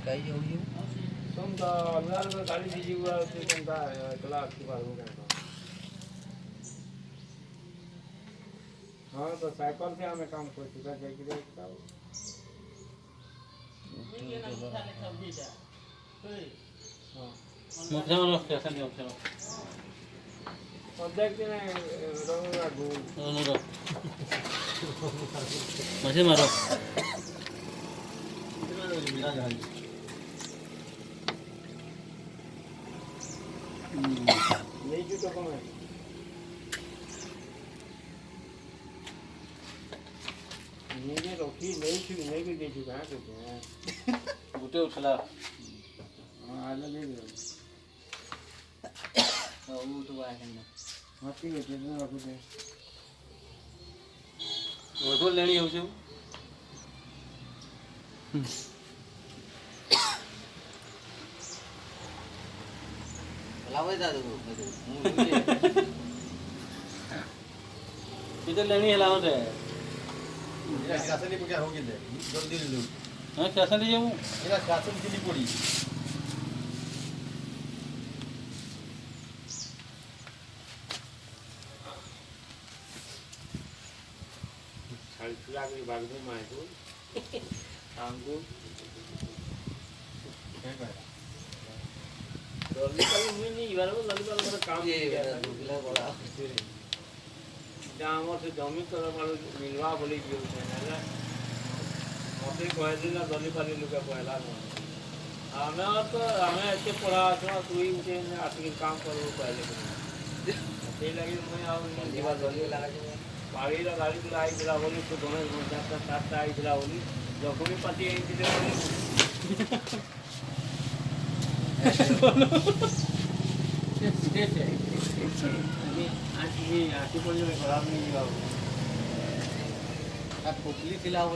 କାଇ ଯାଉଛି तुम तो अलग अलग गाड़ी दीजिए हुआ तो तुम का अकेला आपकी बार हो गया हाँ तो साइकिल से हमें काम कर चुका है कि देखता हूँ मुझे मारो कैसा नहीं होता और देखते नहीं रंगा घूम मारो मुझे मारो नहीं जो तो कम है ये रोटी नहीं भी दे चुका है कहते हैं बूटे उछला हाँ आलू दे दो वो तो आया करना हाँ ठीक है कितना रखो दे वो तो लेनी हो जो लावे दादू इधर लेनी है लाओ रे এটা শাসনি পড়া হোক গেলে জলদি নিলু हां कैसा ले जाऊं এটা শাসন দিলি পড়ি साड़ी चुरा के भाग दे माय को आंगू ललिता में नहीं इबार में ललिता मेरा काम ये दुगला बड़ा जाम से जमी कर मारो मिलवा बोली दियो ना मते कह दिला ललिता लुका पहला हमें तो हमें ऐसे पढ़ा था तू ही उसे आके काम करो पहले ते लगे मैं आओ दीवार जल्दी लगा के पाड़ी ला गाड़ी चला आई दिला बोली तो दोनों घंटा साथ आई दिला बोली जखनी पाती आई दिले आज ये आती पड़ी में खराब नहीं हुआ पोटली खिलाओ